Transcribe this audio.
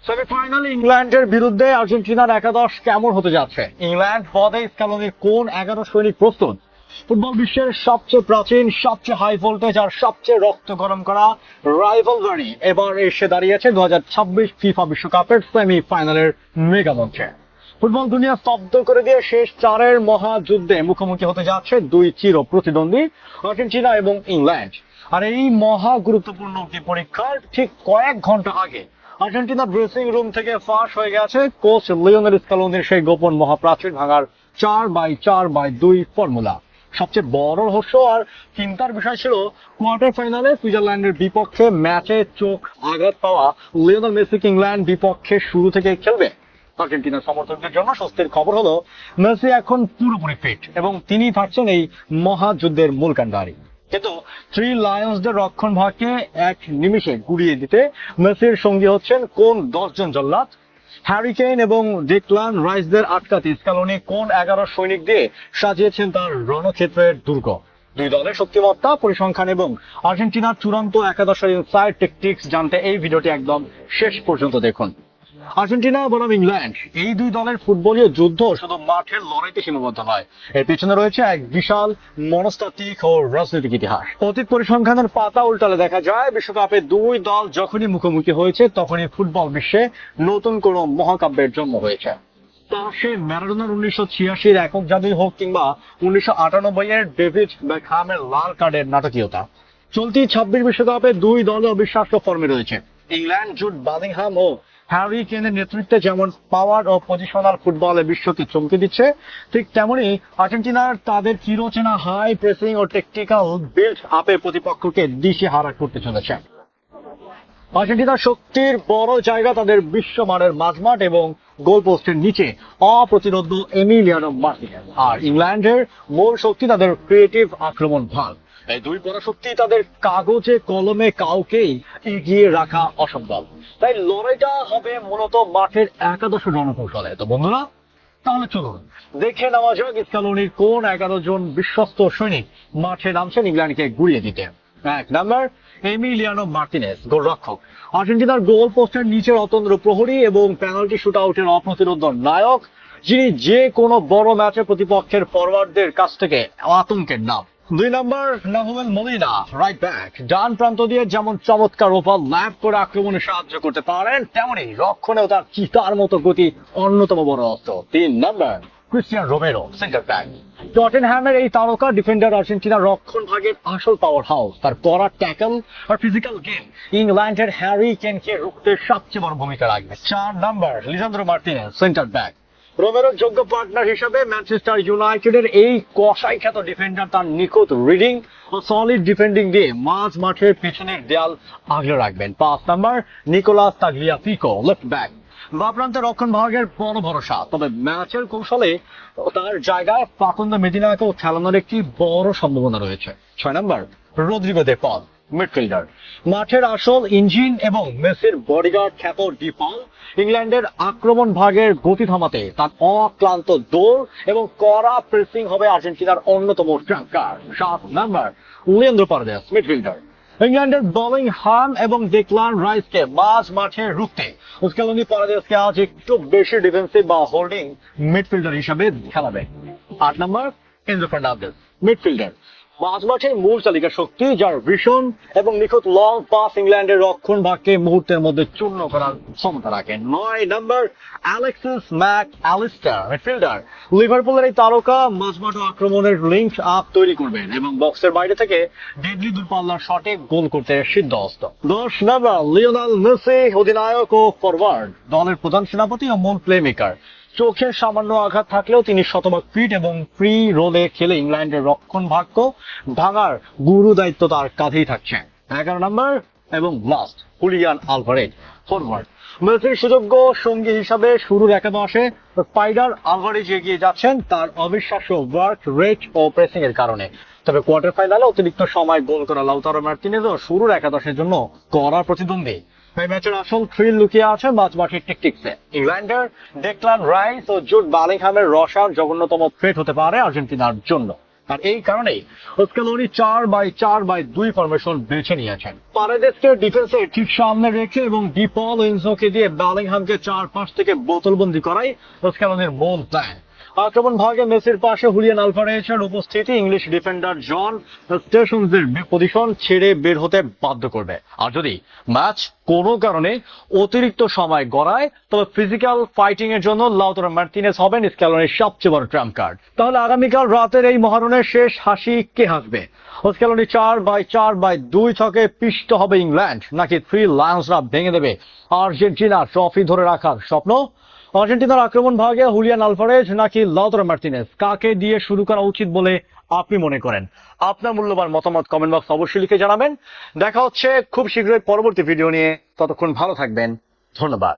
সেমিফাইনালে ইংল্যান্ডের বিরুদ্ধে আর্জেন্টিনার একাদশ কেমন হতে যাচ্ছে? ইংল্যান্ড পদে স্ক্যালোনির কোন 11 সৈনিক প্রস্তুত? ফুটবল বিশ্বের সবচেয়ে প্রাচীন, সবচেয়ে হাই ভোল্টেজ আর সবচেয়ে রক্ত গরম করা রাইভালরি এবার এসে দাঁড়িয়েছে 2026 ফিফা বিশ্বকাপের সেমিফাইনালের মেগা মঞ্চে। ফুটবল দুনিয়া স্তব্ধ করে দিয়ে শেষ চারের মহাযুদ্ধে মুখোমুখি হতে যাচ্ছে দুই চির প্রতিদ্বন্দ্বী আর্জেন্টিনা এবং ইংল্যান্ড। আর এই মহা গুরুত্বপূর্ণ একটি পরীক্ষার ঠিক কয়েক ঘন্টা আগে আর্জেন্টিনার ড্রেসিং রুম থেকে ফাঁস হয়ে গেছে কোচ লিওনেল স্ক্যালোনির সেই গোপন মহাপ্রাচীর ভাঙার 4x4x2 ফর্মুলা। সবচেয়ে বড় রহস্য আর চিন্তার বিষয় ছিল কোয়ার্টার ফাইনালে সুইজারল্যান্ডের বিপক্ষে ম্যাচে চোখ আঘাত পাওয়া লিওনেল মেসি ইংল্যান্ড বিপক্ষে শুরু থেকে খেলবে। আর্জেন্টিনার সমর্থকদের জন্য স্বস্তির খবর হলো মেসি এখন পুরোপুরি ফিট এবং তিনি থাকছেন এই মহাযুদ্ধের মূল কাণ্ডারি। কিন্তু থ্রি লায়ন্সদের রক্ষণ ভাগকে এক নিমিষে গুড়িয়ে দিতে মেসির সঙ্গী হচ্ছেন কোন 10 জন জল্লাদ? হ্যারি কেইন এবং ডিক্লান রাইসদের আটকাতে স্ক্যালোনি কোন 11 সৈনিক দিয়ে সাজিয়েছেন তার রণক্ষেত্রের দুর্গ? দুই দলের শক্তিমত্তা, পরিসংখ্যান এবং আর্জেন্টিনার চূড়ান্ত একাদশের ইনসাইড টেকটিক্স জানতে এই ভিডিওটি একদম শেষ পর্যন্ত দেখুন। আর্জেন্টিনা বনাম ইংল্যান্ড, এই দুই দলের ফুটবলীয় যুদ্ধ শুধু মাঠের লড়াইতে সীমাবদ্ধ নয়, এর পেছনে রয়েছে এক বিশাল মনস্তাত্ত্বিক ও রাজনৈতিক ইতিহাস। অতীত পরিসংখ্যানের পাতা উল্টালে দেখা যায় বিশ্বকাপে দুই দল যখনই মুখোমুখি হয়েছে তখনই ফুটবল বিশ্বে নতুন কোনো মহাকাব্যের জন্ম হয়েছে। তা সে ম্যারাডোনার 1986 একক জাদুই হোক কিংবা 1998 এর ডেভিড বেকহ্যামের লাল কার্ডের নাটকীয়তা, চলতি 26 বিশ্বকাপে দুই দল অবিশ্বাস্য ফর্মে রয়েছে। ইংল্যান্ড জুড বেলিংহাম ও হ্যারি কেনের নেতৃত্বে যেমন পাওয়ার ও পজিশনাল ফুটবলে বিশ্বকে চমকে দিচ্ছে, ঠিক তেমনি আর্জেন্টিনার তাদের চিরচেনা হাই প্রেসিং ও টেকটিক্যাল বিল্ড আপে প্রতিপক্ষকে দিশেহারা করতে চলেছে। আর্জেন্টিনার শক্তির বড় জায়গা তাদের বিশ্বমানের মাঝমাঠ এবং গোলপোস্টের নিচে অপ্রতিরোধ্য এমিলিয়ানো মার্টিনেজ, আর ইংল্যান্ডের মূল শক্তি তাদের ক্রিয়েটিভ আক্রমণ ভাগ। এই দুই পরাশক্তি তাদের কাগজে কলমে কাউকেই এগিয়ে রাখা অসম্ভব। তাই লড়াইটা হবে মূলত মাঠের একাদশ রণকৌশলে। তো বন্ধুরা, তাহলে চলুন দেখে নেওয়া যাক স্ক্যালোনির কোন 11 জন বিশ্বস্ত সৈনিক মাঠে নামছেন ইংল্যান্ডকে গুড়িয়ে দিতে। 1 নাম্বার, এমিলিয়ানো মার্টিনেজ, গোলরক্ষক। আর্জেন্টিনার গোল পোস্টের নিচের অতন্দ্র প্রহরী এবং পেনাল্টি শুট আউটের অপ্রতিরোধ্য নায়ক, যিনি যে কোনো বড় ম্যাচে প্রতিপক্ষের ফরওয়ার্ডদের কাছ থেকে আতঙ্কের নাম। 2 number, Nahuel Molina, right back. ডান প্রান্ত দিয়ে যেমন চমৎকার ওভার ল্যাপ করে আক্রমণে সাহায্য করতে পারেন, তেমনি রক্ষণেও তার চিতার মতো গতি অন্যতম বড় অস্ত্র। 3 number, Cristian Romero, centre back. টটেনহ্যামের এই তারকা ডিফেন্ডার আর্জেন্টিনার রক্ষণ ভাগের আসল পাওয়ার হাউস। তার কড়া ট্যাকল আর ফিজিক্যাল গেম ইংল্যান্ডের হ্যারি কেনকে রুখতে সবচেয়ে বড় ভূমিকা রাখবে। 4 number, Lisandro Martinez, centre back. রোমেরোর যোগ্য পার্টনার হিসেবে ম্যানচেস্টার ইউনাইটেডের এই কসাই খ্যাত ডিফেন্ডার তার নিখুঁত রিডিং ও সলিড ডিফেন্ডিং দিয়ে মাঝ মাঠের পেছনের দেয়াল আগলে রাখবেন। 5 number, Nicolas Tagliafico, left back. বা প্রান্তে রক্ষণ ভাগের বড় ভরসা, তবে ম্যাচের কৌশলে তার জায়গায় ফাকুন্দো মেডিনাকেও খেলানোর একটি বড় সম্ভাবনা রয়েছে। 6 নাম্বার, রদ্রিগো দে পল, মিডফিল্ডার। মাঠের আসল ইঞ্জিন এবং মেসির বডিগার্ড খ্যাত ডি পল ইংল্যান্ডের আক্রমণ ভাগের গতি থামাতে তার অক্লান্ত দৌড় এবং কড়া প্রেসিং হবে আর্জেন্টিনার অন্যতম ট্র্যাঙ্কার। 7 নাম্বার, লিয়ান্দ্রো পারেদেস, মিডফিল্ডার। ইংল্যান্ডের বেলিংহাম এবং ডিক্লান রাইসকে মাঝ মাঠে রুখতে স্ক্যালোনি পারেদেসকে আজ একটু বেশি ডিফেন্সিভ বা হোল্ডিং মিডফিল্ডার হিসাবে খেলাবে। 8 নাম্বার, এনজো ফার্নান্দেজ, মিডফিল্ডার। মাঝমাঠের মূল তালিকা শক্তি, যার ভীষণ এবং নিখুঁত লং পাস ইংল্যান্ডের রক্ষণ ভাগকে মুহূর্তের মধ্যে চূর্ণ করার ক্ষমতা রাখেন। 9 number, Alexis Mac Allister, midfielder. লিভারপুলের এই তারকা মাঝমাঠ আক্রমণের লিঙ্ক আপ তৈরি করবেন এবং বক্সের বাইরে থেকে ডেডলি দূরপাল্লার শটে গোল করতে সিদ্ধহস্ত। 10 নাম্বার, লিওনেল মেসি, অধিনায়ক ও ফরওয়ার্ড, দলের প্রধান সেনাপতি ও মূল প্লে মেকার। চোখের সামান্য আঘাত থাকলেও তিনি শতভাগ ফিট এবং ফ্রি রোলে খেলে ইংল্যান্ডের রক্ষণ ভাগ্য ভাঙার গুরু দায়িত্ব তার কাঁধেই থাকছে। 11 নাম্বার এবং লাস্ট, হুলিয়ান আলভারেজ, ফরওয়ার্ড। মেসির সুযোগ্য সঙ্গী হিসাবে শুরুর একাদশে স্পাইডার আলভারেজ এগিয়ে যাচ্ছেন তার অবিশ্বাস্য ওয়ার্ক রেট ও প্রেসিং এর কারণে। তবে কোয়ার্টার ফাইনালে অতিরিক্ত সময় গোল করা লাউতারো মার্টিনেজও শুরুর একাদশের জন্য কড়া প্রতিদ্বন্দ্বী। এই ম্যাচের আসল থ্রিল লুকিয়ে আছে মাঝমাঠের টেকটিক্সে। ইংল্যান্ডের ডেক্লান রাইস ও জুড বেলিংহামের রসায়ন জঘন্যতম থ্রেট হতে পারে আর্জেন্টিনার জন্য। আর এই কারণেই স্ক্যালোনি 4-4-2 ফরমেশন বেছে নিয়েছেন। পারেদেসকে ডিফেন্সের ঠিক সামনে রেখে এবং ডিপল ইনজোকে দিয়ে বেলিংহামকে 4-5 থেকে বোতলবন্দি করাই স্ক্যালোনির মূল প্ল্যান। আক্রমণ ভাগে মেসির পাশে হুলিয়ান আলভারেজের উপস্থিতি ইংলিশ ডিফেন্ডার জন স্টেশনসের পজিশন ছেড়ে বের হতে বাধ্য করবে। আর যদি ম্যাচ কোনো কারণে অতিরিক্ত সময় গড়ায় তবে ফিজিক্যাল ফাইটিং এর জন্য লাউতারো মার্টিনেজ হবেন স্ক্যালোনির সবচেয়ে বড় ট্রাম্প কার্ড। তাহলে আগামীকাল রাতের এই মহারণের শেষ হাসি কে হাসবে? স্ক্যালোনি 4-4-2 ছকে পিষ্ট হবে ইংল্যান্ড, নাকি থ্রি লায়ন্সরা ভেঙে দেবে আর্জেন্টিনা ট্রফি ধরে রাখার স্বপ্ন? আর্জেন্টিনার আক্রমণ ভাগে হুলিয়ান আলভারেজ নাকি লাউতারো মার্টিনেজ, কাকে দিয়ে শুরু করা উচিত বলে আপনি মনে করেন? আপনার মূল্যবান মতামত কমেন্ট বক্স অবশ্যই লিখে জানাবেন। দেখা হচ্ছে খুব শীঘ্রই পরবর্তী ভিডিও নিয়ে। ততক্ষণ ভালো থাকবেন। ধন্যবাদ।